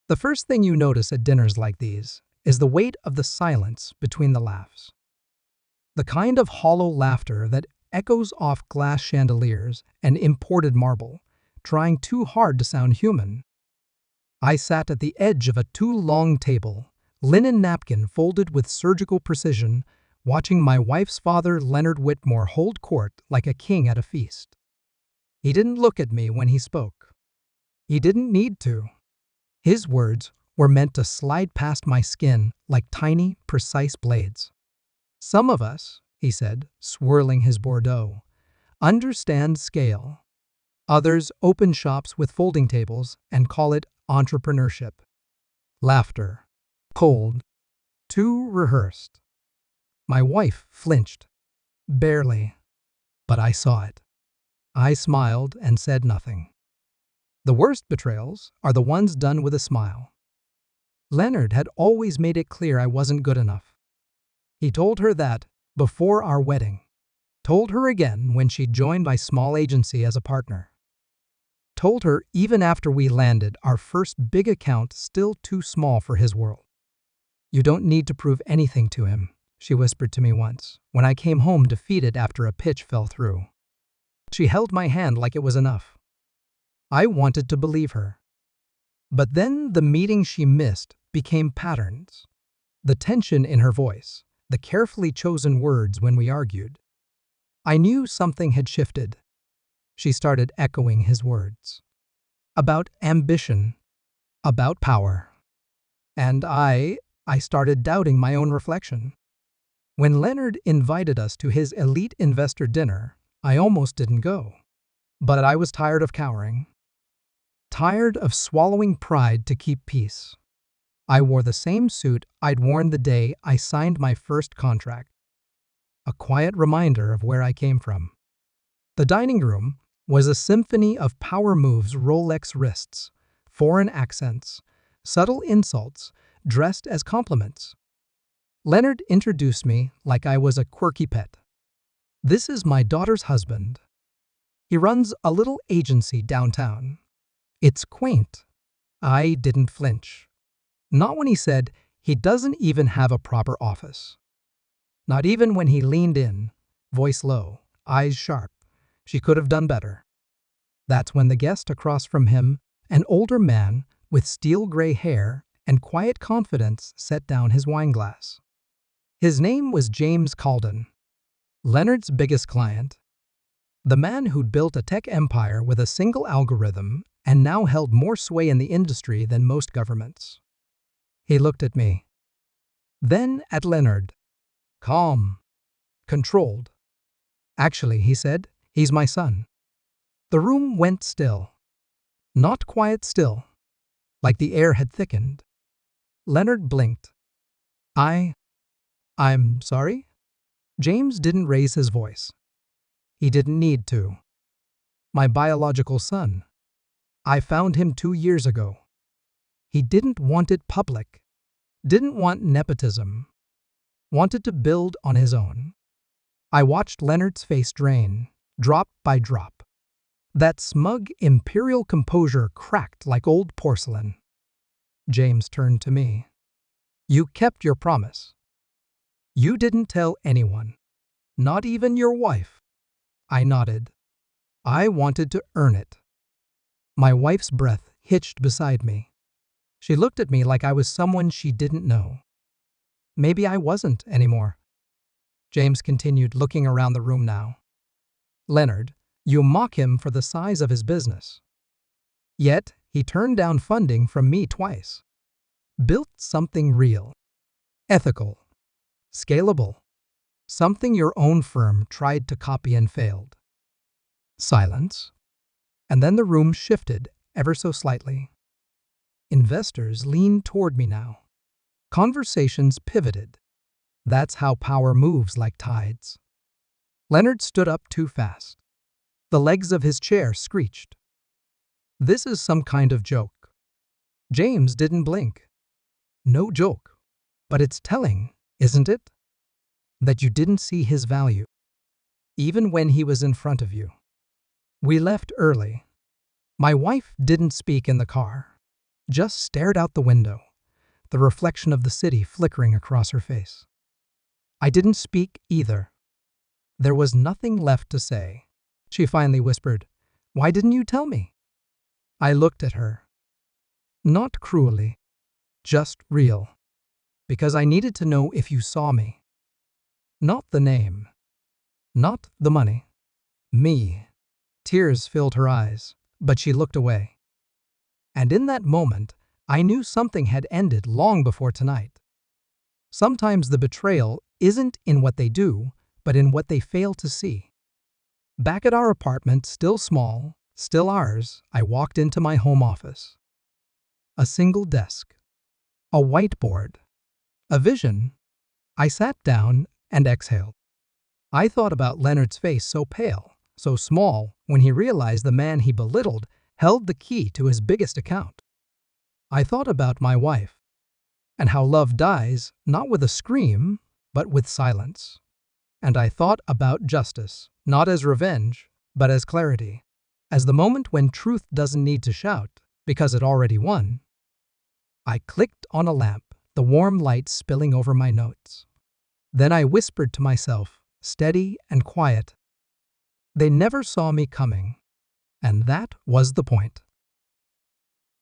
The first thing you notice at dinners like these is the weight of the silence between the laughs. The kind of hollow laughter that echoes off glass chandeliers and imported marble, trying too hard to sound human. I sat at the edge of a too-long table, linen napkin folded with surgical precision, watching my wife's father, Leonard Whitmore, hold court like a king at a feast. He didn't look at me when he spoke. He didn't need to. His words were meant to slide past my skin like tiny, precise blades. "Some of us," he said, swirling his Bordeaux, "understand scale. Others open shops with folding tables and call it entrepreneurship." Laughter. Cold. Too rehearsed. My wife flinched. Barely. But I saw it. I smiled and said nothing. The worst betrayals are the ones done with a smile. Leonard had always made it clear I wasn't good enough. He told her that before our wedding. Told her again when she joined my small agency as a partner. Told her even after we landed our first big account, still too small for his world. "You don't need to prove anything to him," she whispered to me once, when I came home defeated after a pitch fell through. She held my hand like it was enough. I wanted to believe her. But then the meeting she missed became patterns. The tension in her voice, the carefully chosen words when we argued. I knew something had shifted. She started echoing his words. About ambition. About power. And I started doubting my own reflection. When Leonard invited us to his elite investor dinner, I almost didn't go. But I was tired of cowering. Tired of swallowing pride to keep peace. I wore the same suit I'd worn the day I signed my first contract. A quiet reminder of where I came from. The dining room was a symphony of power moves, Rolex wrists, foreign accents, subtle insults dressed as compliments. Leonard introduced me like I was a quirky pet. "This is my daughter's husband. He runs a little agency downtown. It's quaint." I didn't flinch. Not when he said he doesn't even have a proper office. Not even when he leaned in, voice low, eyes sharp. She could have done better. That's when the guest across from him, an older man with steel gray hair and quiet confidence, set down his wineglass. His name was James Calden, Leonard's biggest client. The man who'd built a tech empire with a single algorithm and now held more sway in the industry than most governments. He looked at me. Then at Leonard. Calm. Controlled. "Actually," he said, "he's my son." The room went still. Not quiet still. Like the air had thickened. Leonard blinked. I'm sorry?" James didn't raise his voice. He didn't need to. "My biological son. I found him 2 years ago. He didn't want it public. Didn't want nepotism. Wanted to build on his own." I watched Leonard's face drain, drop by drop. That smug, imperial composure cracked like old porcelain. James turned to me. "You kept your promise. You didn't tell anyone. Not even your wife." I nodded. I wanted to earn it. My wife's breath hitched beside me. She looked at me like I was someone she didn't know. Maybe I wasn't anymore. James continued, looking around the room now. "Leonard, you mock him for the size of his business. Yet, he turned down funding from me twice. Built something real. Ethical. Scalable. Something your own firm tried to copy and failed." Silence. And then the room shifted ever so slightly. Investors leaned toward me now. Conversations pivoted. That's how power moves, like tides. Leonard stood up too fast. The legs of his chair screeched. "This is some kind of joke." James didn't blink. "No joke. But it's telling, isn't it? That you didn't see his value, even when he was in front of you." We left early. My wife didn't speak in the car. just stared out the window, the reflection of the city flickering across her face. I didn't speak either. There was nothing left to say. She finally whispered, "Why didn't you tell me?" I looked at her. Not cruelly, just real. Because I needed to know if you saw me. Not the name. Not the money. Me. Tears filled her eyes, but she looked away. And in that moment, I knew something had ended long before tonight. Sometimes the betrayal isn't in what they do, but in what they fail to see. Back at our apartment, still small, still ours, I walked into my home office. A single desk. A whiteboard. A vision. I sat down and exhaled. I thought about Leonard's face so pale, so small, when he realized the man he belittled held the key to his biggest account. I thought about my wife, and how love dies not with a scream, but with silence. And I thought about justice, not as revenge, but as clarity, as the moment when truth doesn't need to shout, because it already won. I clicked on a lamp, the warm light spilling over my notes. Then I whispered to myself, steady and quiet, "They never saw me coming." And that was the point.